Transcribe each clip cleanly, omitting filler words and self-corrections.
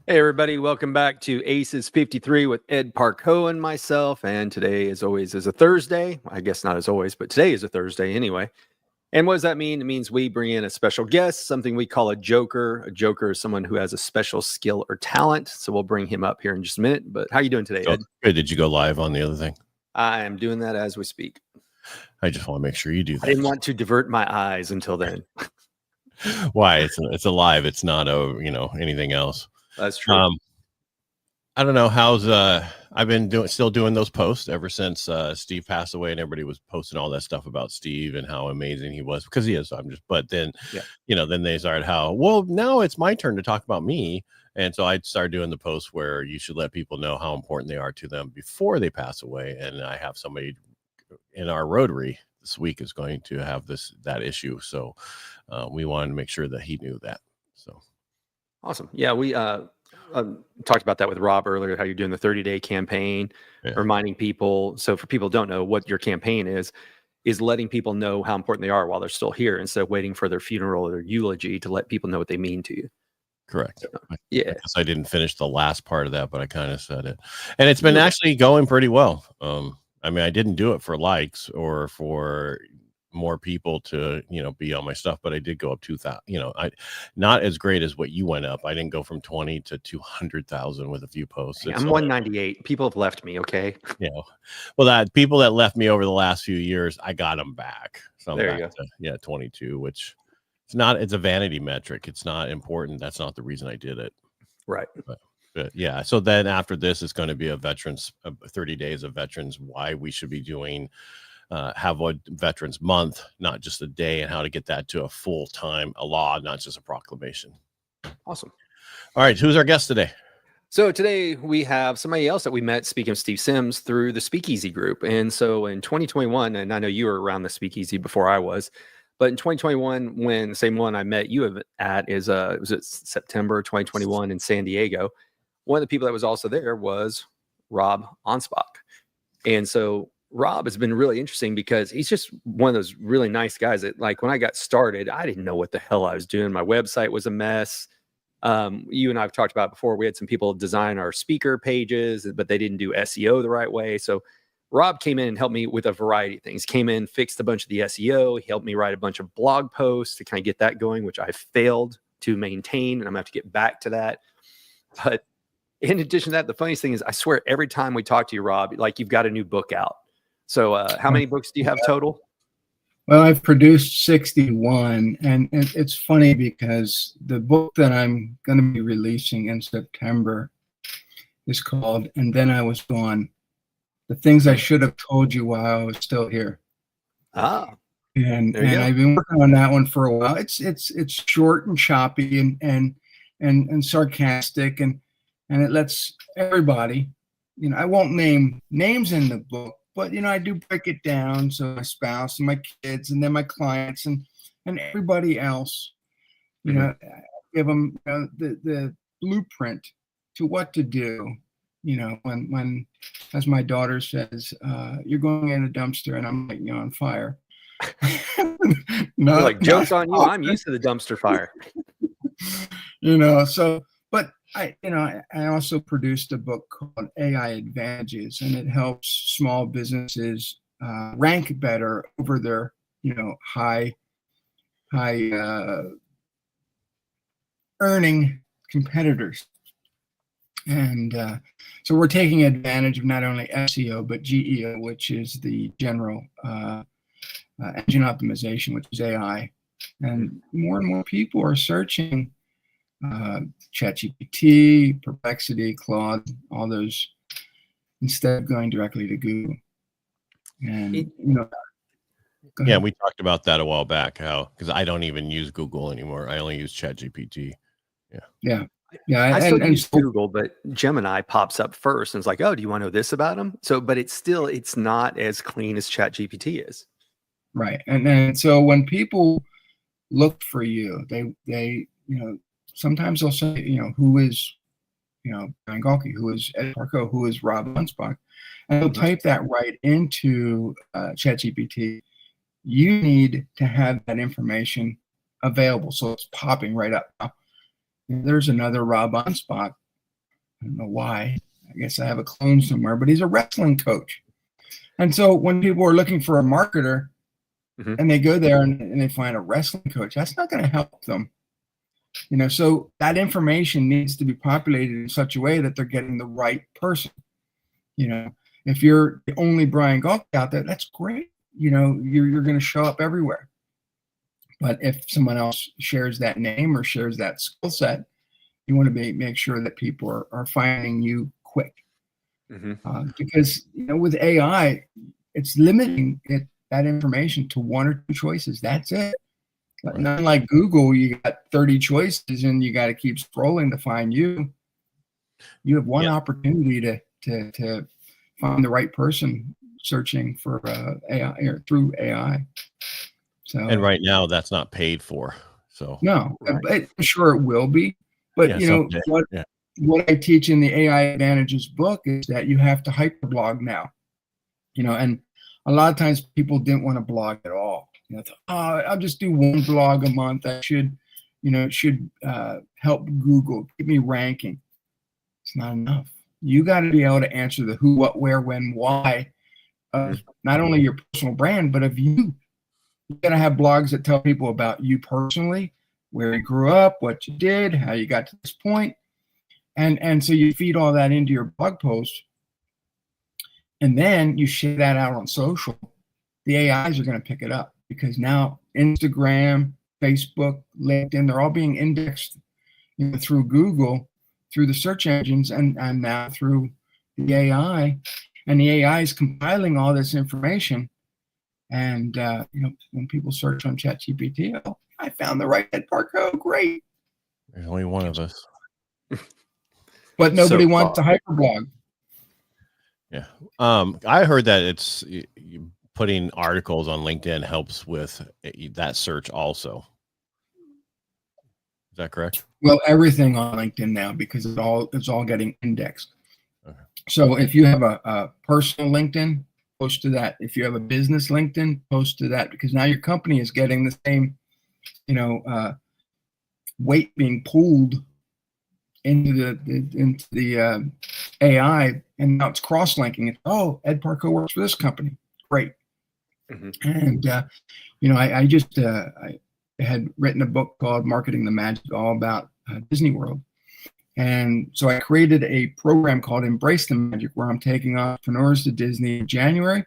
Hey, everybody. Welcome back to ACES53 with Ed Parcaut and myself. And today, as always, is a Thursday. I guess not as always, but today is a Thursday anyway. And what does that mean? It means we bring in a special guest, something we call a joker. A joker is someone who has a special skill or talent. So we'll bring him up here in just a minute. But how you doing today, Ed? Good. Did you go live on the other thing? I am doing that as we speak. I just want to make sure you do that. I didn't want to divert my eyes until then. Why? It's a live. It's not anything else. That's true. I don't know how's I've been still doing those posts ever since Steve passed away, and everybody was posting all that stuff about Steve and how amazing he was, because he is. But then then they started now it's my turn to talk about me, and so I started doing the posts where you should let people know how important they are to them before they pass away. And I have somebody in our Rotary this week is going to have that issue, so we wanted to make sure that he knew that. So awesome. Yeah, we talked about that with Rob earlier, how you're doing the 30-day campaign, reminding people. So for people who don't know what your campaign is letting people know how important they are while they're still here, instead of waiting for their funeral or their eulogy, to let people know what they mean to you. Correct. So, yeah. I guess I didn't finish the last part of that, but I kind of said it. And it's been actually going pretty well. I mean, I didn't do it for likes or for more people to be on my stuff, but I did go up 2,000. I not as great as what you went up. I didn't go from 20 to 200,000 with a few posts. I'm 198. People have left me. Okay. Well, that people that left me over the last few years, I got them back. So I'm there back to 22, which it's a vanity metric. It's not important. That's not the reason I did it. Right. But yeah. So then after this, it's going to be 30 days of veterans, why we should be doing have a Veterans Month, not just a day, and how to get that to a full-time law, not just a proclamation. Awesome. All right, who's our guest today? So today we have somebody else that we met, speaking of Steve Sims, through the Speakeasy group. And so in 2021, and I know you were around the Speakeasy before I was, but in 2021, when the same one I met you at is was it September 2021 in San Diego, one of the people that was also there was Rob Anspach. And so Rob has been really interesting because he's just one of those really nice guys that, like, when I got started, I didn't know what the hell I was doing. My website was a mess. You and I have talked about before, we had some people design our speaker pages, but they didn't do SEO the right way. So Rob came in and helped me with a variety of things. Came in, fixed a bunch of the SEO. He helped me write a bunch of blog posts to kind of get that going, which I failed to maintain, and I'm gonna have to get back to that. But in addition to that, the funniest thing is, I swear every time we talk to you, Rob, like, you've got a new book out. So how many books do you have total? Well, I've produced 61, and it's funny because the book that I'm going to be releasing in September is called "And Then I Was Gone: The Things I Should Have Told You While I Was Still Here." And I've been working on that one for a while. It's short and choppy and sarcastic, and it lets everybody, I won't name names in the book, but I do break it down, so my spouse and my kids and then my clients and everybody else, I give them the blueprint to what to do. When, as my daughter says, you're going in a dumpster and I'm lighting you on fire. No, like, joke's on you. I'm used to the dumpster fire. So, but I also produced a book called AI Advantages, and it helps small businesses rank better over their, high earning competitors. And so we're taking advantage of not only SEO, but GEO, which is the general engine optimization, which is AI. And more people are searching ChatGPT, Perplexity, Claude, all those, instead of going directly to Google. And we talked about that a while back, because I don't even use Google anymore. I only use ChatGPT. I still use Google, but Gemini pops up first and it's like, oh, do you want to know this about them? So, but it's not as clean as ChatGPT is. Right. And so when people look for you, they sometimes they'll say, who is, Brian Galke, who is Ed Parcaut, who is Rob Anspach, and they'll type that right into ChatGPT. You need to have that information available, so it's popping right up. There's another Rob Anspach don't know why. I guess I have a clone somewhere, but he's a wrestling coach. And so when people are looking for a marketer and they go there and they find a wrestling coach, that's not going to help them. So that information needs to be populated in such a way that they're getting the right person. If you're the only Brian Galke out there, that's great. You're going to show up everywhere. But if someone else shares that name or shares that skill set, you want to make sure that people are finding you quick. Because with AI, it's limiting that information to one or two choices. That's it. Right. Not like Google, you got 30 choices and you got to keep scrolling to find you. You have one opportunity to find the right person searching for AI or through AI. So, and right now that's not paid for. So no, right. Sure it will be. But what I teach in the AI Advantages book is that you have to hyperblog now. And a lot of times people didn't want to blog at all. I'll just do one blog a month. That should, help Google, keep me ranking. It's not enough. You got to be able to answer the who, what, where, when, why of not only your personal brand, but of you. You got to have blogs that tell people about you personally, where you grew up, what you did, how you got to this point. And so you feed all that into your blog post. And then you share that out on social. The AIs are going to pick it up because now Instagram, Facebook, LinkedIn, they're all being indexed through Google, through the search engines, and now through the AI. And the AI is compiling all this information. And, when people search on ChatGPT, I found the right Parcaut. Great. There's only one of us. But nobody wants to hyperblog. Yeah. I heard that it's putting articles on LinkedIn helps with that search also. Is that correct? Well, everything on LinkedIn now, because it's all getting indexed. Okay. So if you have a personal LinkedIn, post to that. If you have a business LinkedIn, post to that, because now your company is getting the same, weight being pulled into the AI, and now it's cross-linking it. Oh, Ed Parcaut works for this company. Great. And I just I had written a book called Marketing the Magic, all about Disney World. And so I created a program called Embrace the Magic, where I'm taking entrepreneurs to Disney in January.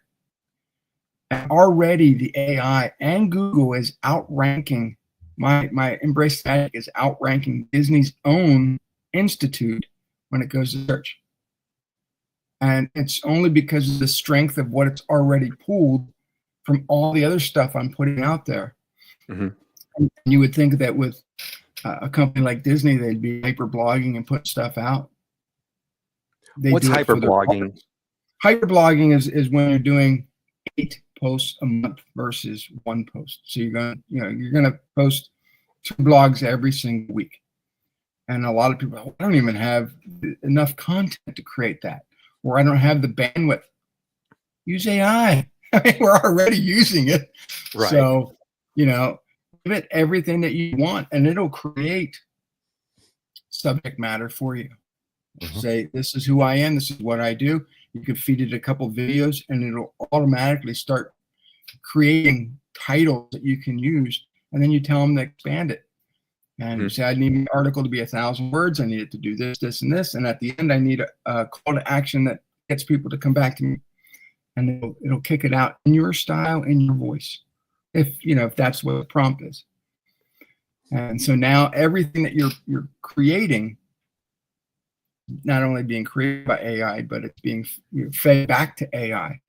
And already the AI and Google is outranking, my Embrace the Magic is outranking Disney's own institute when it goes to search. And it's only because of the strength of what it's already pulled from all the other stuff I'm putting out there. And you would think that with a company like Disney, they'd be hyperblogging and put stuff out. What's hyperblogging? Hyperblogging is when you're doing 8 posts a month versus 1 post. So you're gonna post 2 blogs every single week. And a lot of people, I don't even have enough content to create that, or I don't have the bandwidth. Use AI. I mean, we're already using it. Right. So, give it everything that you want, and it'll create subject matter for you. Say, this is who I am. This is what I do. You can feed it a couple videos, and it'll automatically start creating titles that you can use. And then you tell them to expand it. And you say, I need an article to be 1,000 words. I need it to do this, this, and this. And at the end, I need a call to action that gets people to come back to me. And it'll kick it out in your style, in your voice, if that's what the prompt is. And so now everything that you're creating, not only being created by AI, but it's being fed back to AI.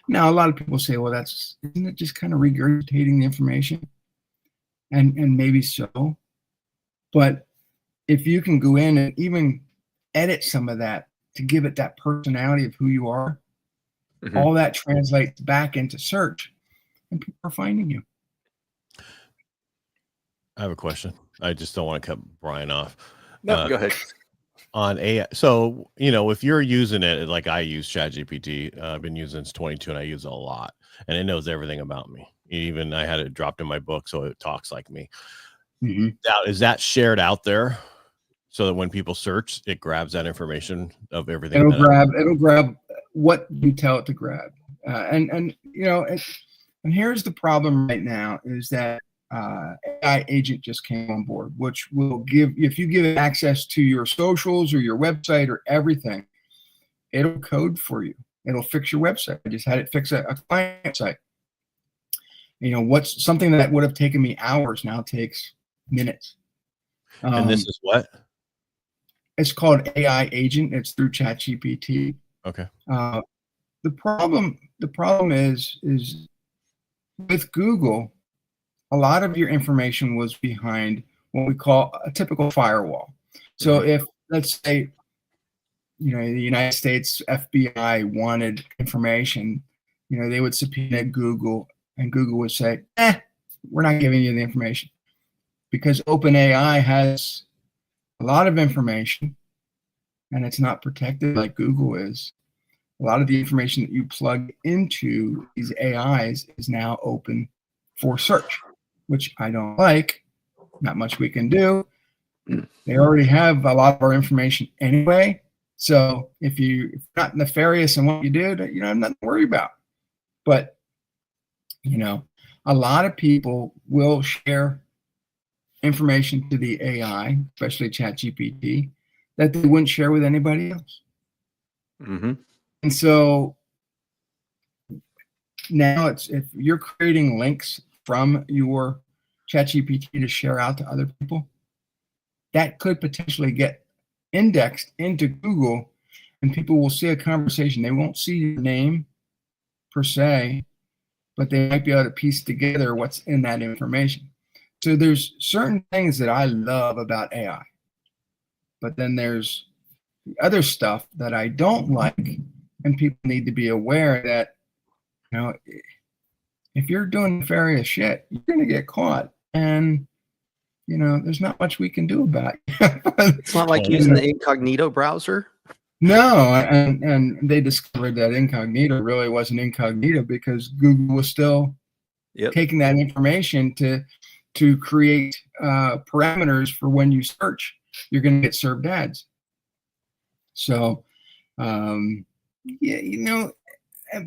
Now, a lot of people say, well, isn't it just kind of regurgitating the information? And maybe so. But if you can go in and even edit some of that to give it that personality of who you are, all that translates back into search, and people are finding you. I have a question. I just don't want to cut Brian off. No, go ahead. On AI, so if you're using it like I use ChatGPT, I've been using it since 22, and I use it a lot, and it knows everything about me. Even I had it dropped in my book, so it talks like me. Now, is that shared out there so that when people search, it grabs that information of everything. It'll grab what you tell it to grab. And here's the problem right now is that AI agent just came on board, which will if you give it access to your socials or your website or everything, it'll code for you. It'll fix your website. I just had it fix a client site. What's something that would have taken me hours now takes minutes. And this is what? It's called AI agent. It's through ChatGPT. Okay. The problem is with Google, a lot of your information was behind what we call a typical firewall. So if, let's say, the United States FBI wanted information, they would subpoena Google, and Google would say, we're not giving you the information, because OpenAI has a lot of information and it's not protected like Google is. A lot of the information that you plug into these AIs is now open for search, which I don't like. Not much we can do. They already have a lot of our information anyway. So if you're not nefarious in what you do, you don't have nothing to worry about. But, a lot of people will share information to the AI, especially ChatGPT, that they wouldn't share with anybody else. And so now if you're creating links from your ChatGPT to share out to other people, that could potentially get indexed into Google, and people will see a conversation. They won't see your name per se, but they might be able to piece together what's in that information. So there's certain things that I love about AI, but then there's the other stuff that I don't like, and people need to be aware that, if you're doing nefarious shit, you're going to get caught, and there's not much we can do about it. It's not like using the incognito browser. No, and they discovered that incognito really wasn't incognito because Google was still taking that information to create parameters for when you search, you're going to get served ads. So, but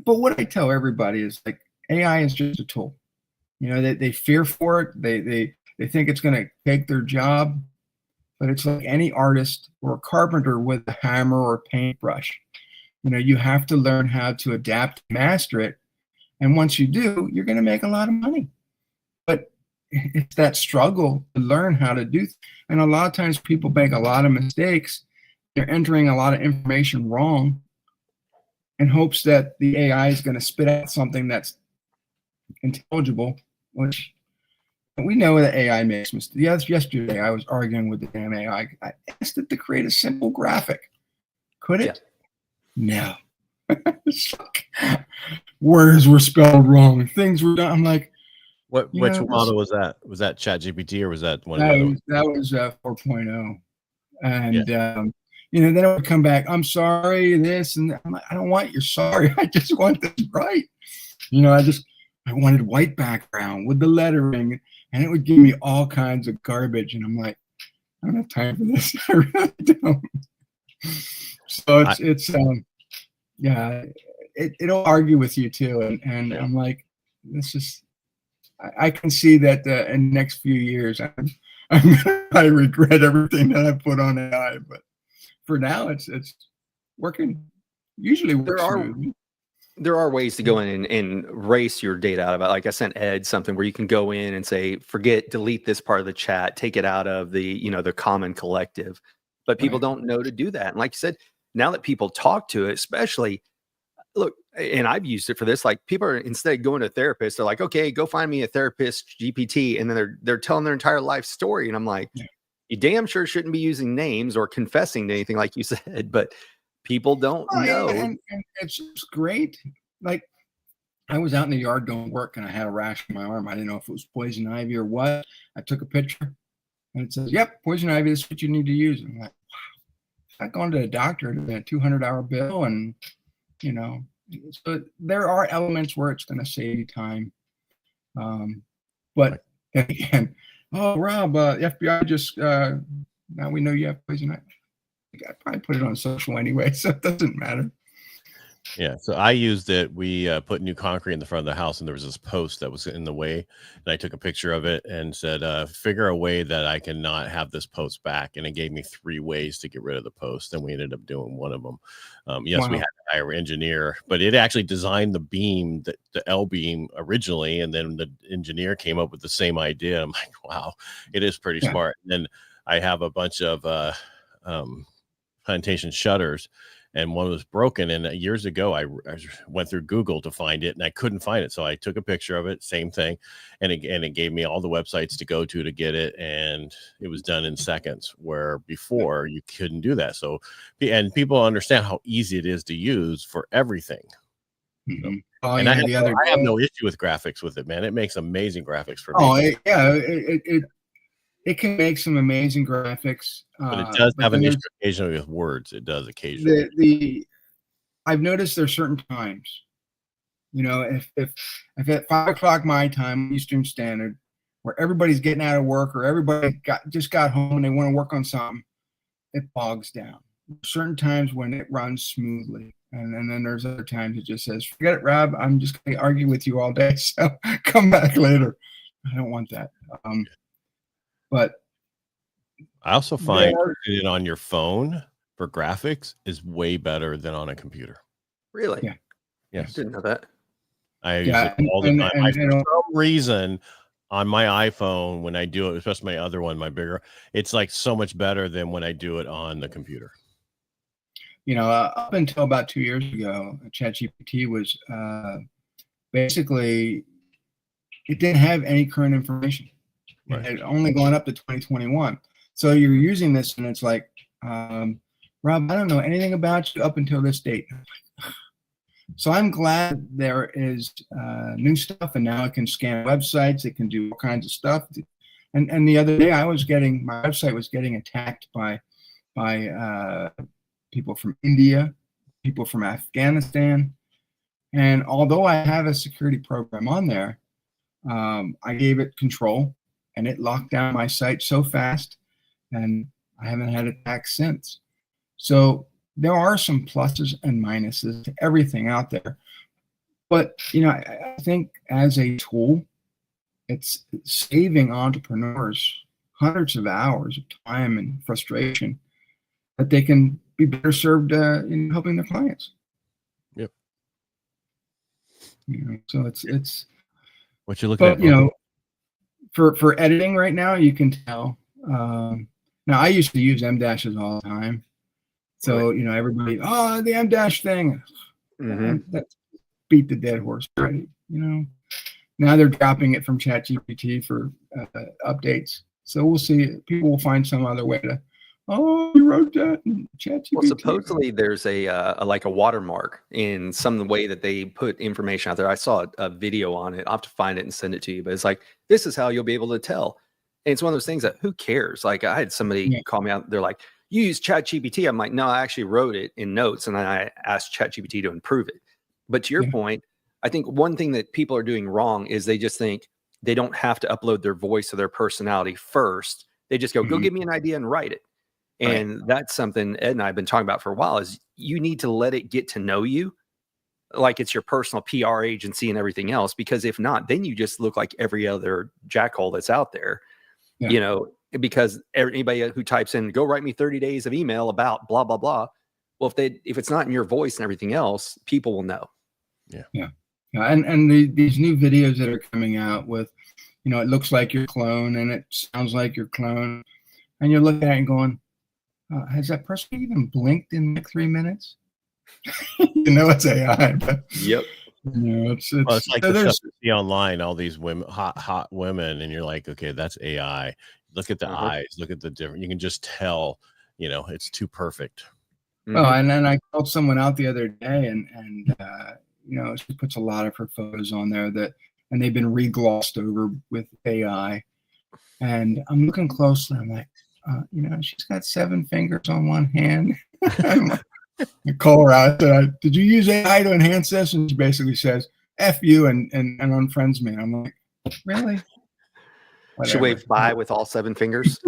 what I tell everybody is, like, AI is just a tool. They fear for it. They think it's going to take their job, but it's like any artist or a carpenter with a hammer or a paintbrush. You have to learn how to adapt, master it. And once you do, you're going to make a lot of money. But it's that struggle to learn how to do. And a lot of times people make a lot of mistakes. They're entering a lot of information wrong in hopes that the AI is going to spit out something that's intelligible, which we know that AI makes mistakes. Yesterday, I was arguing with the damn AI. I asked it to create a simple graphic. Could it? No. Words were spelled wrong. Things were done. I'm like, which model was that? Was that ChatGPT or was that one? That was 4.0. And then it would come back. I'm sorry, this and that. I'm like, I don't want your sorry. I just want this right. I wanted white background with the lettering, and it would give me all kinds of garbage. And I'm like, I don't have time for this. I really don't. So it'll argue with you too. And I'm like, this is, I can see that in the next few years, I regret everything that I put on AI, but for now it's working. Usually works smoothly. There are ways to go in and erase your data out of it. Like I sent Ed something where you can go in and say, delete this part of the chat, take it out of the, the common collective. But people don't know to do that. And like you said, now that people talk to it, especially, look, and I've used it for this, like people are, instead of going to a therapist, they're like, okay, go find me a therapist GPT. And then they're telling their entire life story. And I'm like, you damn sure shouldn't be using names or confessing to anything like you said, but people don't know. And it's great. Like, I was out in the yard doing work and I had a rash on my arm. I didn't know if it was poison ivy or what. I took a picture and it says, yep, poison ivy, this is what you need to use. And I'm like, wow. I've gone to the doctor to a $200 bill, and so there are elements where it's going to save you time. But again, oh, Rob, the FBI just now we know you have poison ivy. I probably put it on social anyway, so it doesn't matter. Yeah, so I used it. We put new concrete in the front of the house, and there was this post that was in the way, and I took a picture of it and said, figure a way that I can not have this post back, and it gave me 3 ways to get rid of the post, and we ended up doing one of them. Yes, we had to hire an engineer, but it actually designed the beam, the L beam originally, and then the engineer came up with the same idea. I'm like, wow, it is pretty smart. And then I have a bunch of plantation shutters, and one was broken. And years ago, I went through Google to find it, and I couldn't find it. So I took a picture of it, same thing. And it gave me all the websites to go to get it. And it was done in seconds, where before you couldn't do that. So, and people understand how easy it is to use for everything. Mm-hmm. So, and I have no issue with graphics with it, man. It makes amazing graphics for me. It can make some amazing graphics, but it does have an issue occasionally with words. It does occasionally. I've noticed there's certain times, if at 5 o'clock my time, Eastern Standard, where everybody's getting out of work or everybody just got home and they want to work on something, it bogs down. Certain times when it runs smoothly, and then there's other times it just says, "Forget it, Rob. I'm just going to argue with you all day. So come back later." I don't want that. But I also find it on your phone for graphics is way better than on a computer. Really? Yeah. Yes. I didn't know that. I use it all the time. For some reason, on my iPhone, when I do it, especially my other one, my bigger, it's like so much better than when I do it on the computer. Up until about 2 years ago, ChatGPT was basically, it didn't have any current information. Right. It had only gone up to 2021. So you're using this and it's like, Rob, I don't know anything about you up until this date. So I'm glad there is new stuff, and now it can scan websites. It can do all kinds of stuff. And the other day my website was getting attacked by people from India, people from Afghanistan. And although I have a security program on there, I gave it control, and it locked down my site so fast, and I haven't had attacks since. So there are some pluses and minuses to everything out there. But, I think as a tool, it's saving entrepreneurs hundreds of hours of time and frustration that they can be better served in helping their clients. Yep. So it's what you're looking at. For editing right now, you can tell. Now I used to use M-dashes all the time. So, everybody, the M-dash thing. That's beat the dead horse already. Now they're dropping it from ChatGPT for updates. So we'll see. People will find some other way to, you wrote that in ChatGPT. Well, supposedly there's a watermark in some way that they put information out there. I saw a video on it. I'll have to find it and send it to you. But it's like, this is how you'll be able to tell. And it's one of those things that who cares? Like I had somebody call me out. They're like, you use ChatGPT. I'm like, no, I actually wrote it in notes, and then I asked ChatGPT to improve it. But to your point, I think one thing that people are doing wrong is they just think they don't have to upload their voice or their personality first. They just go give me an idea and write it. And that's something Ed and I have been talking about for a while, is you need to let it get to know you like it's your personal PR agency and everything else, because if not, then you just look like every other jackhole that's out there, because anybody who types in, go write me 30 days of email about blah, blah, blah. Well, if it's not in your voice and everything else, people will know. And these new videos that are coming out with, it looks like your clone and it sounds like your clone, and you're looking at it and going, has that person even blinked in like 3 minutes? It's AI. But, yep. It's like the stuff you see online, all these women, hot women, and you're like, okay, that's AI. Look at the eyes, look at the different. You can just tell, it's too perfect. Oh, and then I called someone out the other day, and she puts a lot of her photos on there and they've been re-glossed over with AI. And I'm looking closely. I'm like, she's got 7 fingers on one hand. I call her out. Did you use AI to enhance this? And she basically says, F you and unfriends me. And I'm like, really? She waved bye with all 7 fingers.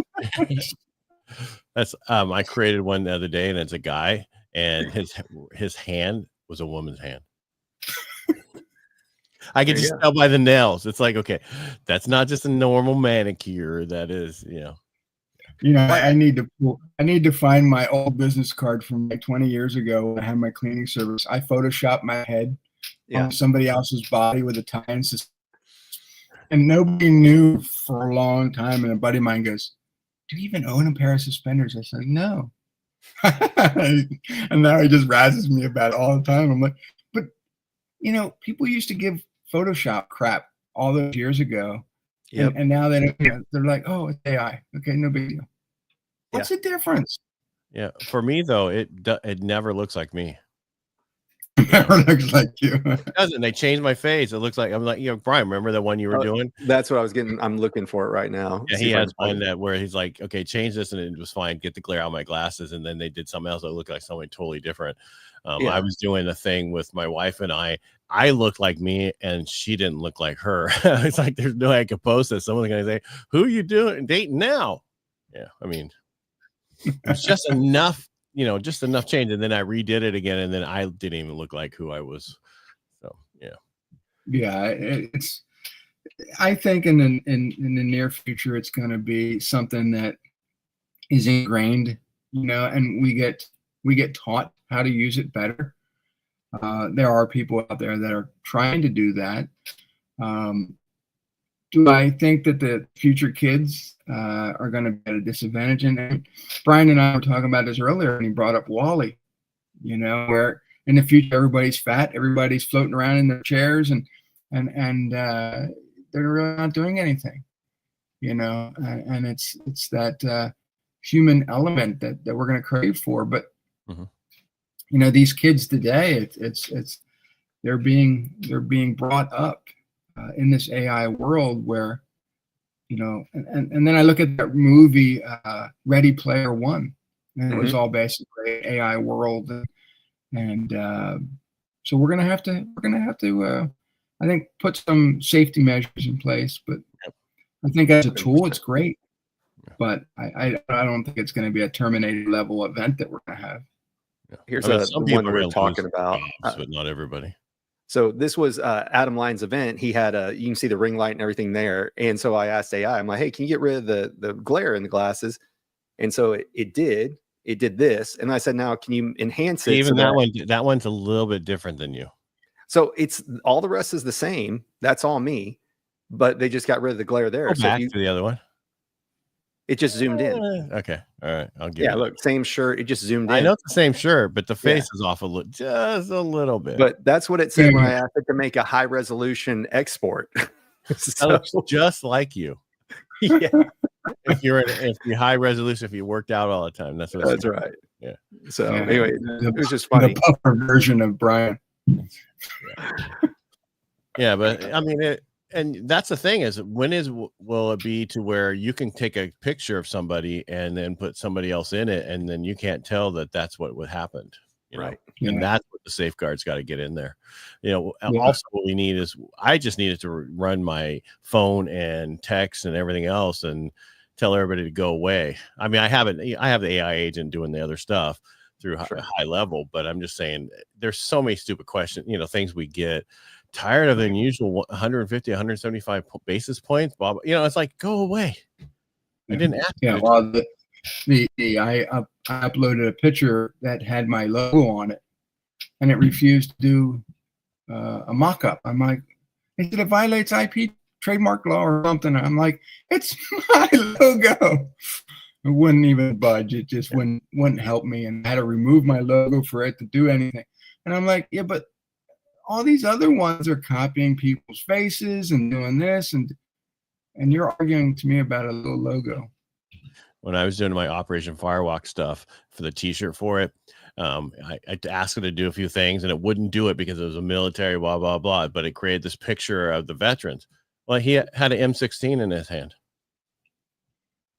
That's I created one the other day, and it's a guy, and his hand was a woman's hand. I could just tell by the nails. It's like, okay, that's not just a normal manicure. That is, I need to find my old business card from like 20 years ago when I had my cleaning service. I photoshopped my head on somebody else's body with a tie and nobody knew for a long time. And a buddy of mine goes, "Do you even own a pair of suspenders?" I said, "No." And now he just razzes me about it all the time. I'm like, but people used to give Photoshop crap all those years ago. Yep. And now they're like, "Oh, it's AI. Okay, no big deal." What's the difference? Yeah, for me though, it never looks like me. It never looks like you. It doesn't. They changed my face. It looks like I'm like, Brian, remember that one you were doing? That's what I was getting. I'm looking for it right now. Yeah, he has one that where he's like, okay, change this, and it was fine. Get the glare out of my glasses, and then they did something else that looked like something totally different. I was doing a thing with my wife and I looked like me and she didn't look like her. It's like, there's no way I could post this. Someone's going to say, "Who are you dating now?" Yeah. I mean, it's just enough, just enough change. And then I redid it again. And then I didn't even look like who I was. So, yeah. Yeah. I think in the near future, it's going to be something that is ingrained, and we get taught how to use it better. There are people out there that are trying to do that. Do I think that the future kids are going to be at a disadvantage? And Brian and I were talking about this earlier, and he brought up WALL-E, where in the future everybody's fat, everybody's floating around in their chairs, and they're really not doing anything, and it's that human element that we're going to crave for. But these kids today, it's they're being brought up in this AI world where, and then I look at that movie Ready Player One, and it was all basically AI world, and so we're gonna have to I think put some safety measures in place. But I think as a tool, it's great. But I don't think it's going to be a Terminator level event that we're going to have. Here's the one that we're talking about. But not everybody. So this was Adam Lyon's event. He had you can see the ring light and everything there. And so I asked AI, I'm like, "Hey, can you get rid of the glare in the glasses?" And so it did this. And I said, "Now, can you enhance it?" Even that one's a little bit different than you. So it's all the rest is the same. That's all me. But they just got rid of the glare there. Go back to the other one. It just zoomed in. Okay. All right. I'll give you. Look, same shirt. It just zoomed in. I know it's the same shirt, but the face is off just a little bit. But that's what it said when I asked it to make a high resolution export. So, that looks just like you. Yeah. If you're high resolution, if you worked out all the time, that's right. Yeah. So anyway, it was just funny. The puffer version of Brian. Yeah, but I mean it. And that's the thing is, will it be to where you can take a picture of somebody and then put somebody else in it, and then you can't tell that that's what happened, right? And that's what the safeguards got to get in there. Also what we need is, I just needed to run my phone and text and everything else and tell everybody to go away. I mean, I have the AI agent doing the other stuff through high level, but I'm just saying there's so many stupid questions, things we get. Tired of the usual 150, 175 basis points, Bob. It's like, go away. I didn't ask. Yeah, well, I uploaded a picture that had my logo on it, and it refused to do a mock-up. I'm like, it violates IP trademark law or something. I'm like, it's my logo. It wouldn't even budge. It just wouldn't help me, and I had to remove my logo for it to do anything. And I'm like, yeah, but all these other ones are copying people's faces and doing this, and you're arguing to me about a little logo. When I was doing my Operation Firewalk stuff for the T-shirt for it, I asked it to do a few things, and it wouldn't do it because it was a military, blah blah blah. But it created this picture of the veterans. Well, he had an M16 in his hand.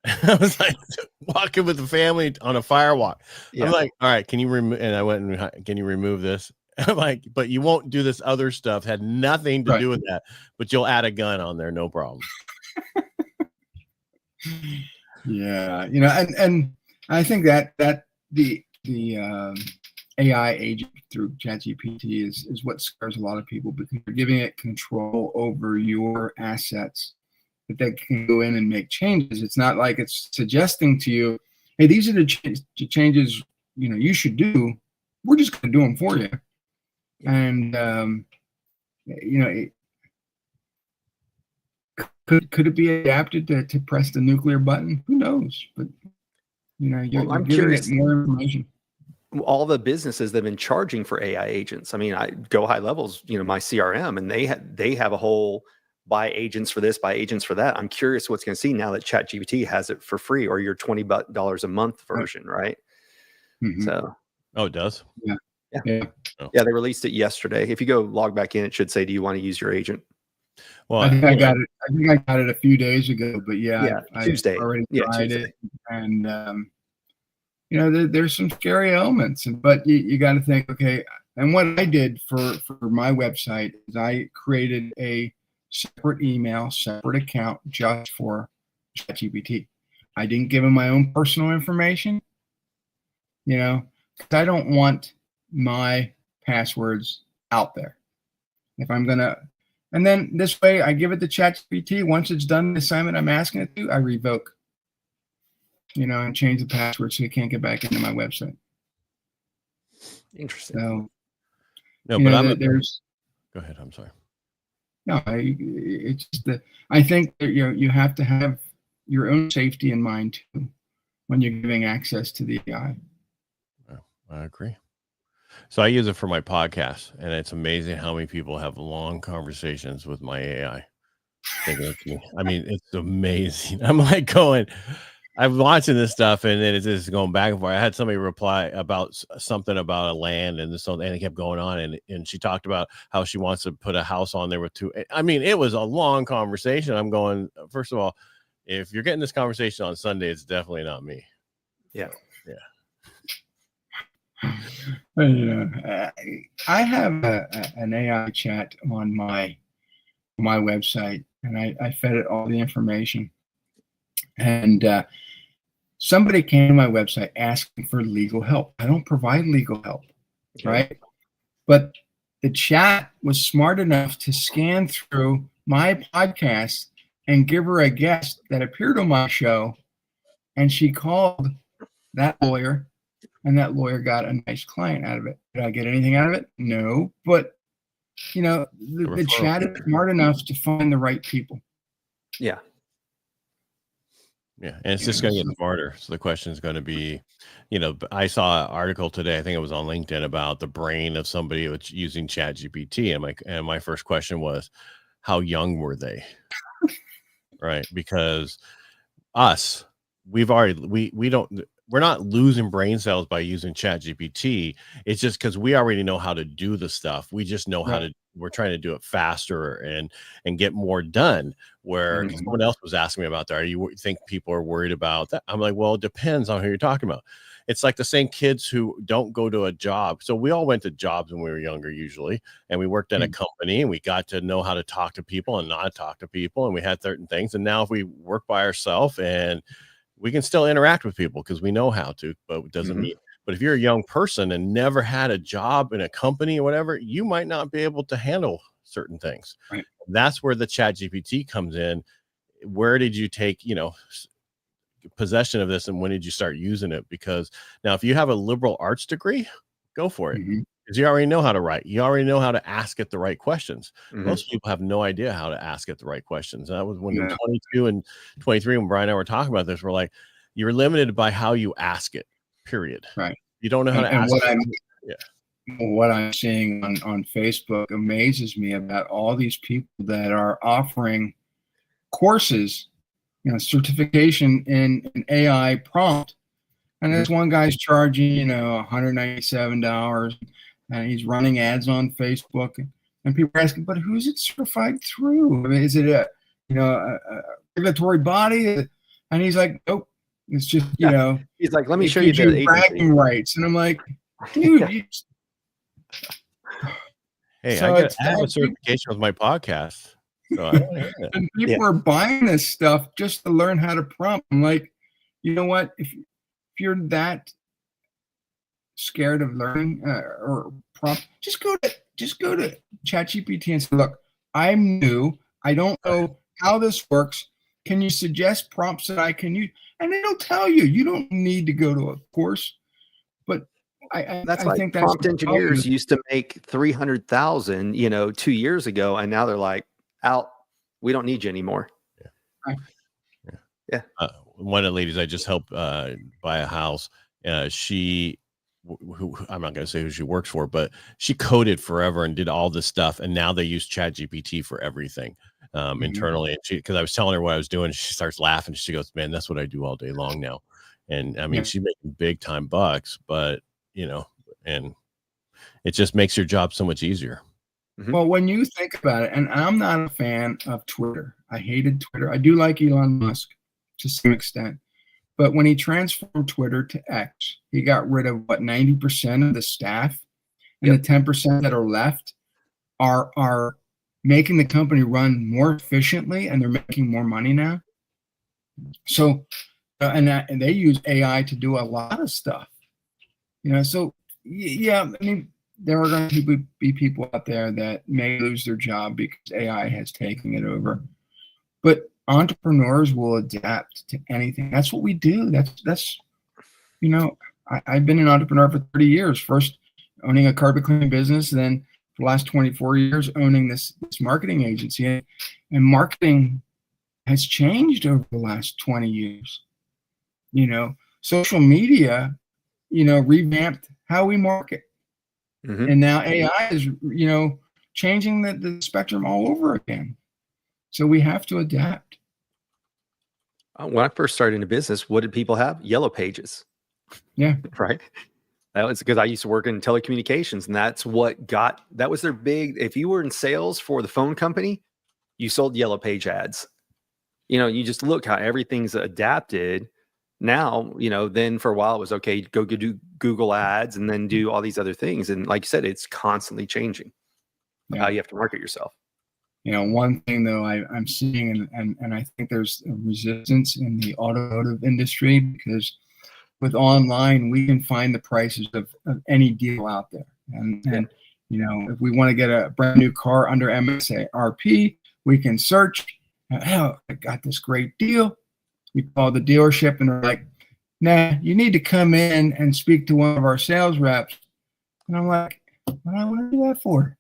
I was like walking with the family on a firewalk. Yeah. I'm like, all right, can you remove? And I went and can you remove this? I'm like, but you won't do this other stuff. Had nothing to do with that, but you'll add a gun on there, no problem. Yeah, and I think that the AI agent through ChatGPT is what scares a lot of people, because you're giving it control over your assets, that they can go in and make changes. It's not like it's suggesting to you, hey, these are the changes you should do. We're just going to do them for you. And could it be adapted to press the nuclear button? Who knows? But you're I'm giving curious. it more information. All the businesses that have been charging for AI agents. I mean, I go high levels, my CRM, and they have a whole buy agents for this, buy agents for that. I'm curious what's going to see now that ChatGPT has it for free, or your $20 a month version, right? Mm-hmm. So, it does. Yeah. Yeah, they released it yesterday. If you go log back in, it should say, "Do you want to use your agent?" Well, I think I got it a few days ago, but Tuesday. I already tried Tuesday. it, and there's some scary elements, but you got to think, okay. And what I did for my website is I created a separate email, separate account just for ChatGPT. I didn't give him my own personal information, because I don't want my passwords out there. If I'm gonna, and then this way I give it to ChatGPT. Once it's done the assignment I'm asking it to, I revoke, and change the password so it can't get back into my website. Interesting. So, no, but there's. Go ahead. I'm sorry. No, it's just that I think that you have to have your own safety in mind too when you're giving access to the AI. I agree. So I use it for my podcast, and it's amazing how many people have long conversations with my AI. I mean, it's amazing. I'm like I'm watching this stuff, and then it's just going back and forth. I had somebody reply about something about a land, and it kept going on, and she talked about how she wants to put a house on there with two. I mean, it was a long conversation. I'm going, first of all, if you're getting this conversation on Sunday, it's definitely not me. Yeah. I have an AI chat on my website, and I fed it all the information. And somebody came to my website asking for legal help. I don't provide legal help, right? But the chat was smart enough to scan through my podcast and give her a guest that appeared on my show, and she called that lawyer. And that lawyer got a nice client out of it. Did I get anything out of it? No. But, the chat is smart enough to find the right people. Yeah. Yeah. And it's just going to get smarter. So the question is going to be, I saw an article today, I think it was on LinkedIn, about the brain of somebody using ChatGPT. And my first question was, how young were they? Right. Because we're not losing brain cells by using ChatGPT. It's just because we already know how to do the stuff. We just know how to. We're trying to do it faster and get more done. Where someone else was asking me about that. You think people are worried about that? I'm like, well, it depends on who you're talking about. It's like the same kids who don't go to a job. So we all went to jobs when we were younger, usually, and we worked at a company, and we got to know how to talk to people and not talk to people, and we had certain things. And now if we work by ourselves, and we can still interact with people because we know how to, but it doesn't mean. But if you're a young person and never had a job in a company or whatever, you might not be able to handle certain things. Right. That's where the ChatGPT comes in. Where did you take, possession of this, and when did you start using it? Because now, if you have a liberal arts degree, go for it. Because you already know how to write. You already know how to ask it the right questions. Most people have no idea how to ask it the right questions. And that was when 22 and 23, when Brian and I were talking about this, we're like, you're limited by how you ask it, period. Right. You don't know how to ask it. What I'm seeing on Facebook amazes me about all these people that are offering courses, certification in AI prompt. And this one guy's charging, $197, and he's running ads on Facebook, and people are asking, but who's it certified through? I mean, is it a regulatory body? And he's like, nope, it's just, he's like, let me show you the bragging rights. And I'm like, dude, hey, so I have a certification with my podcast. So and people are buying this stuff just to learn how to prompt. I'm like, you know what? you're that scared of learning or prompt, just go to ChatGPT and say, look, I'm new. I don't know how this works. Can you suggest prompts that I can use? And it'll tell you. You don't need to go to a course. But I think that's prompt engineers used to make 300,000, 2 years ago, and now they're like, out. We don't need you anymore. Yeah. One of the ladies I just helped buy a house. She, who I'm not going to say who she works for, but she coded forever and did all this stuff, and now they use ChatGPT for everything internally. And because I was telling her what I was doing, she starts laughing. She goes, "Man, that's what I do all day long now." And I mean, she's making big time bucks, but and it just makes your job so much easier. Well, when you think about it, and I'm not a fan of Twitter. I hated Twitter. I do like Elon Musk to some extent. But when he transformed Twitter to X, he got rid of 90% of the staff, and the 10% that are left are making the company run more efficiently, and they're making more money now. So, and they use AI to do a lot of stuff. So yeah, I mean, there are going to be people out there that may lose their job because AI has taken it over. But entrepreneurs will adapt to anything. That's what we do. That's I've been an entrepreneur for 30 years. First owning a carpet cleaning business, then for the last 24 years owning this marketing agency. And marketing has changed over the last 20 years. Social media, revamped how we market. And now AI is, changing the spectrum all over again. So we have to adapt. When I first started in a business, what did people have? Yellow pages. Yeah. Right. That was because I used to work in telecommunications, and that was their big. If you were in sales for the phone company, you sold yellow page ads. You just look how everything's adapted. Now, then for a while it was okay, go do Google ads and then do all these other things. And like you said, it's constantly changing how you have to market yourself. One thing though I'm seeing, and I think there's a resistance in the automotive industry, because with online, we can find the prices of any deal out there. And if we want to get a brand new car under MSRP, we can search, I got this great deal. We call the dealership and they're like, nah, you need to come in and speak to one of our sales reps. And I'm like, what do I want to do that for?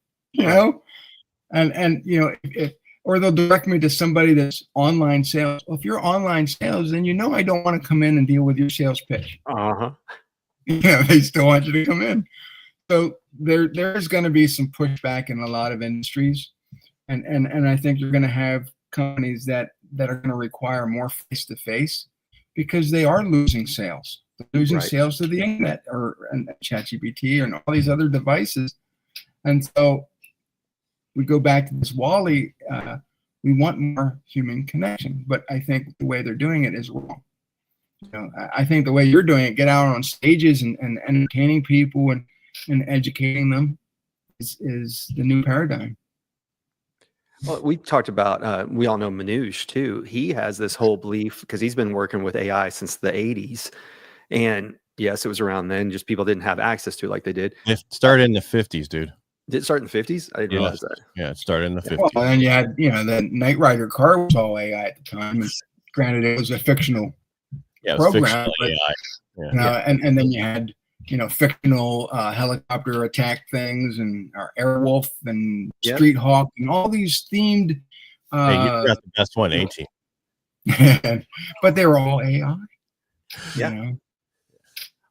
Or they'll direct me to somebody that's online sales. Well, if you're online sales, then I don't want to come in and deal with your sales pitch. They still want you to come in. So there's going to be some pushback in a lot of industries. And I think you're going to have companies that are going to require more face-to-face, because they are losing sales. They're losing sales to the internet and ChatGPT and all these other devices. And so we go back to this Wall-E. We want more human connection, but I think the way they're doing it is wrong. I think the way you're doing it, get out on stages and entertaining people and educating them is the new paradigm. Well, we talked about, we all know Manoj too. He has this whole belief, because he's been working with AI since the 80s. And yes, it was around then, just people didn't have access to it like they did. It started in the 50s, dude. Did it start in the 50s? I didn't realize that. Yeah, it started in the 50s. Well, and you had, the Knight Rider car was all AI at the time. And granted, it was a fictional program. But, AI. And then you had, fictional helicopter attack things and Airwolf and Street Hawk and all these themed. Hey, you got the best one, 18. But they were all AI. Yeah.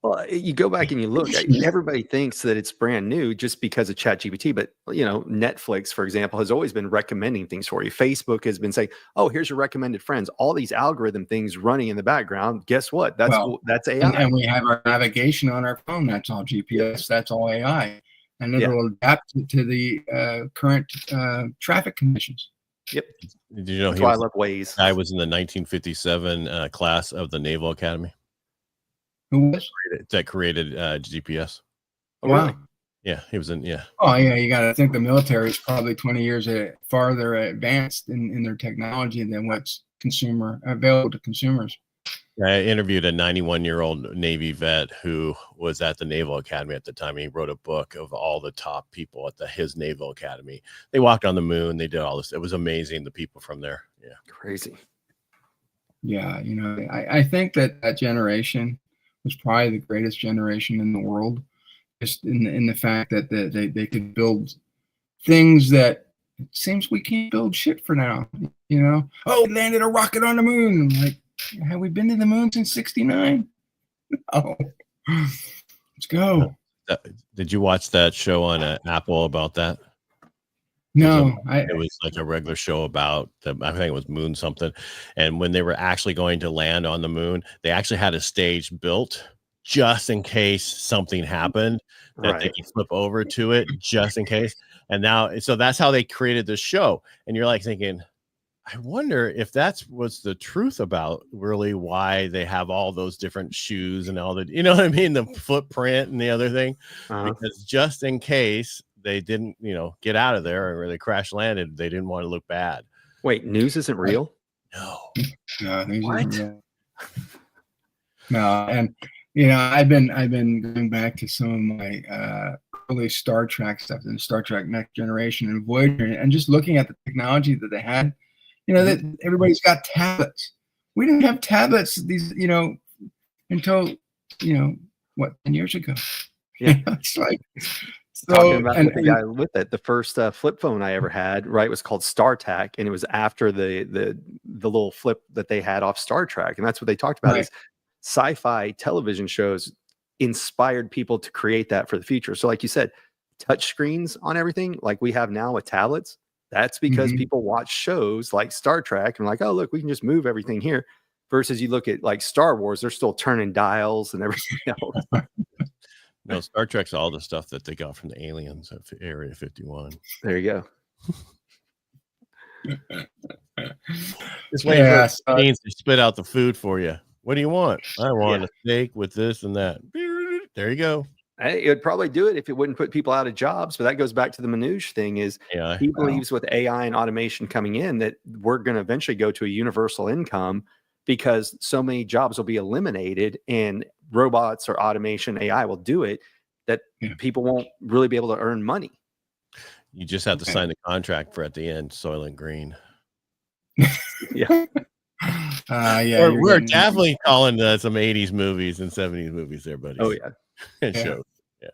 Well, you go back and you look, everybody thinks that it's brand new just because of ChatGPT. But, Netflix, for example, has always been recommending things for you. Facebook has been saying, oh, here's your recommended friends. All these algorithm things running in the background. Guess what? That's AI. And we have our navigation on our phone. That's all GPS. That's all AI. And it will adapt to the current traffic conditions. Yep. Did you know that's why I love Waze. I was in the 1957 class of the Naval Academy. Who was? That created GPS. Oh, wow. Yeah, he was in, Oh, yeah, you got to think the military is probably 20 years farther advanced in their technology than what's available to consumers. I interviewed a 91-year-old Navy vet who was at the Naval Academy at the time. He wrote a book of all the top people at his Naval Academy. They walked on the moon. They did all this. It was amazing, the people from there. Yeah. Crazy. Yeah, I think that generation was probably the greatest generation in the world, just in the fact that they could build things that it seems we can't build shit for now. Oh, we landed a rocket on the moon. I'm like, have we been to the moon since '69? Oh, let's go. Did you watch that show on Apple about that? No, it was like a regular show about I think it was moon something. And when they were actually going to land on the moon, they actually had a stage built just in case something happened that they could flip over to it just in case. And now, so that's how they created the show. And you're like thinking, I wonder if that was the truth about really why they have all those different shoes and all the, you know what I mean? The footprint and the other thing, because just in case they didn't, get out of there or they crash landed, they didn't want to look bad. Wait, news isn't real? No, news isn't real. No, and I've been going back to some of my early Star Trek stuff, and Star Trek Next Generation and Voyager, and just looking at the technology that they had. That everybody's got tablets. We didn't have tablets until 10 years ago. Yeah, it's like. Talking about the guy with it, the first flip phone I ever had, was called StarTAC, and it was after the little flip that they had off Star Trek, and that's what they talked about. Is sci-fi television shows inspired people to create that for the future. So, like you said, touch screens on everything, like we have now with tablets. That's because people watch shows like Star Trek and like, oh look, we can just move everything here. Versus you look at like Star Wars, they're still turning dials and everything else. No, Star Trek's all the stuff that they got from the aliens at Area 51. There you go. Just waiting for the to spit out the food for you. What do you want? I want a steak with this and that. There you go. It would probably do it if it wouldn't put people out of jobs. But that goes back to the minutiae thing is he believes with AI and automation coming in that we're going to eventually go to a universal income because so many jobs will be eliminated and robots or automation AI will do it that people won't really be able to earn money. You just have to sign the contract for at the end, Soylent Green. We're definitely calling some 80s movies and 70s movies there, buddy. Oh, yeah. It shows. Yeah.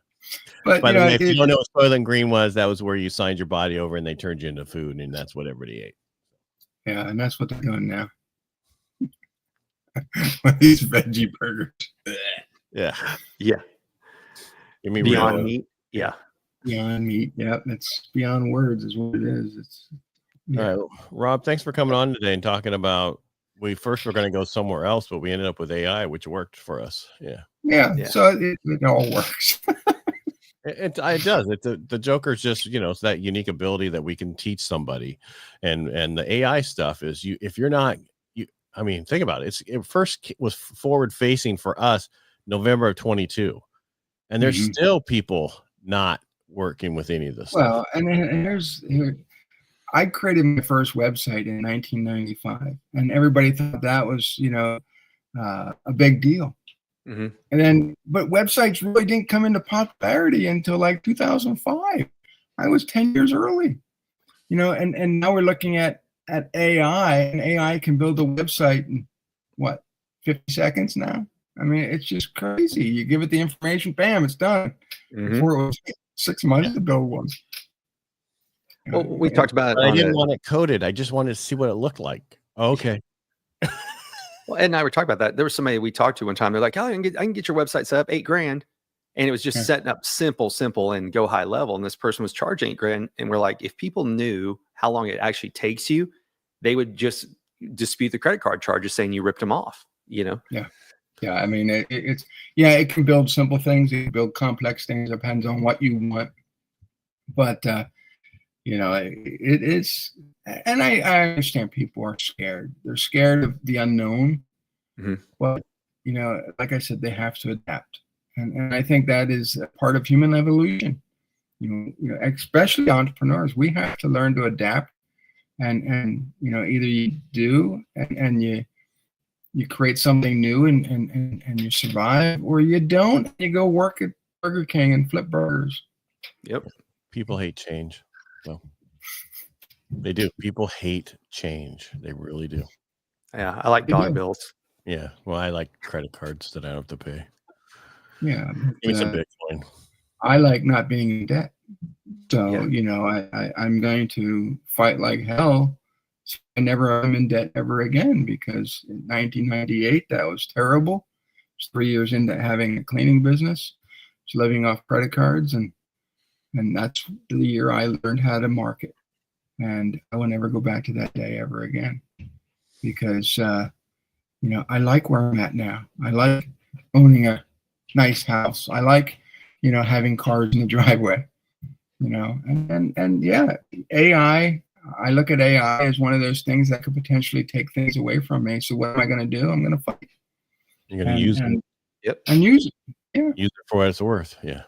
But by the way, if you don't know what Soylent Green was, that was where you signed your body over and they turned you into food, and that's what everybody ate. Yeah, and that's what they're doing now. These veggie burgers. Yeah. Yeah. Give me Beyond Meat. Yeah. Beyond Meat. Yeah, it's beyond words is what it is. It's all right, Rob, thanks for coming on today and talking about we first were going to go somewhere else, but we ended up with AI, which worked for us. Yeah. So it all works. It does. The Joker's just, it's that unique ability that we can teach somebody. And the AI stuff is if you're not, think about it. It first was forward facing for us November of 22. And there's still people not working with any of this stuff. And I created my first website in 1995, and everybody thought that was, a big deal. And then, but websites really didn't come into popularity until like 2005. I was 10 years early, and now we're looking at AI, and AI can build a website in 50 seconds now. It's just crazy. You give it the information, bam, it's done. Before it was 6 months to build one. Well, we talked about it. I didn't want it coded. I just wanted to see what it looked like. Oh, okay. Well, Ed and I were talking about that. There was somebody we talked to one time. They're like, "Oh, I can get your website set up, $8,000," and it was just setting up simple, and go high level. And this person was charging $8,000, and we're like, if people knew how long it actually takes you, they would just dispute the credit card charges, saying you ripped them off. Yeah. It can build simple things. It can build complex things. It depends on what you want. But it is, and I understand people are scared. They're scared of the unknown. But like I said, they have to adapt, and I think that is a part of human evolution. Especially entrepreneurs, we have to learn to adapt, and either you do and you you create something new and you survive, or you don't. You go work at Burger King and flip burgers. Yep. People hate change. So they do. People hate change. They really do. Yeah, I like dollar bills. Yeah. Well, I like credit cards that I don't have to pay. Yeah. Give me some Bitcoin. I like not being in debt. So, you know, I'm going to fight like hell. So I never am in debt ever again, because in 1998, that was terrible. I was 3 years into having a cleaning business. I was living off credit cards, and that's the year I learned how to market. And I will never go back to that day ever again, because, you know, I like where I'm at now. I like owning a nice house. I like, you know, having cars in the driveway, you know, and yeah, AI, I look at AI as one of those things that could potentially take things away from me. So what am I going to do? I'm going to fight. You're going to use it. Yep. And use it. Yeah. Use it for what it's worth. Yeah.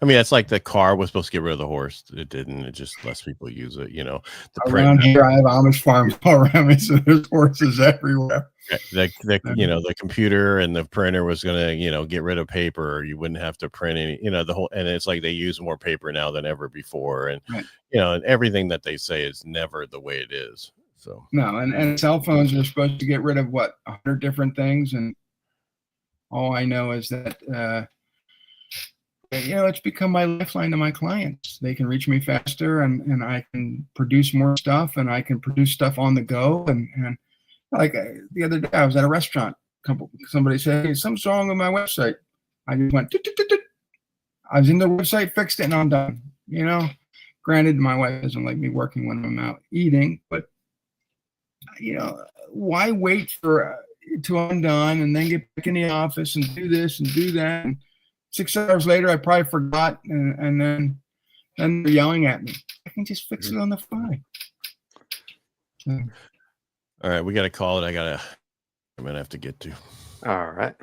I mean, it's like the car was supposed to get rid of the horse. It didn't. It just lets people use it. You know, around here, I have Amish farms all around me, so there's horses everywhere. You know, the computer and the printer was going to, you know, get rid of paper, or you wouldn't have to print any, you know, the whole, and it's like they use more paper now than ever before. And, you know, and everything that they say is never the way it is. So, no. And cell phones are supposed to get rid of 100 different things. And all I know is that, you know, it's become my lifeline to my clients. They can reach me faster, and I can produce more stuff, and I can produce stuff on the go. And like the other day, I was at a restaurant. Somebody said, "Hey, something's wrong with my website." I just went, I was in the website, fixed it, and I'm done. You know, granted, my wife doesn't like me working when I'm out eating, but, you know, why wait for till I'm done and then get back in the office and do this and do that? And 6 hours later, I probably forgot, and then they're yelling at me. I can just fix it on the fly. So. All right, we got to call it. I'm gonna have to get to. All right.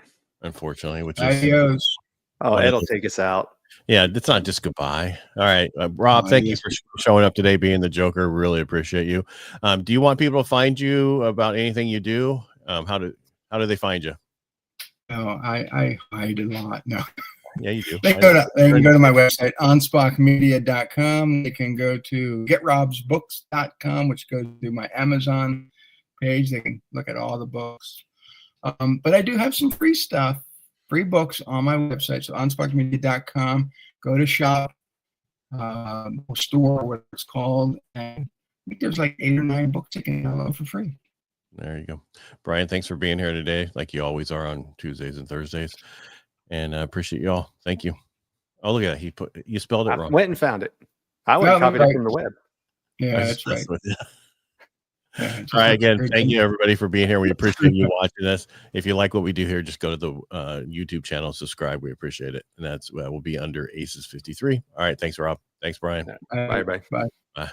Unfortunately, which is it'll take us out. Yeah, it's not just goodbye. All right, Rob, thank you for showing up today, being the Joker. Really appreciate you. Do you want people to find you about anything you do? How do they find you? Oh, I hide a lot. No. Yeah, you do. They can go to my website, AnspachMedia.com. They can go to GetRobsBooks.com, which goes to my Amazon page. They can look at all the books. But I do have some free stuff, free books on my website. So AnspachMedia.com. Go to shop, or store, or whatever it's called. And I think there's like 8 or 9 books you can download for free. There you go. Brian, thanks for being here today, like you always are on Tuesdays and Thursdays. And I appreciate you all. Thank you. Oh, look at that. You spelled it wrong. Went and found it. I would have copied it from the web. Yeah, that's right. Yeah, all right. Again, thank you everybody for being here. We appreciate you watching us. If you like what we do here, just go to the YouTube channel, subscribe. We appreciate it. And that's will be under ACES53. All right. Thanks, Rob. Thanks, Brian. Bye. Bye. Bye.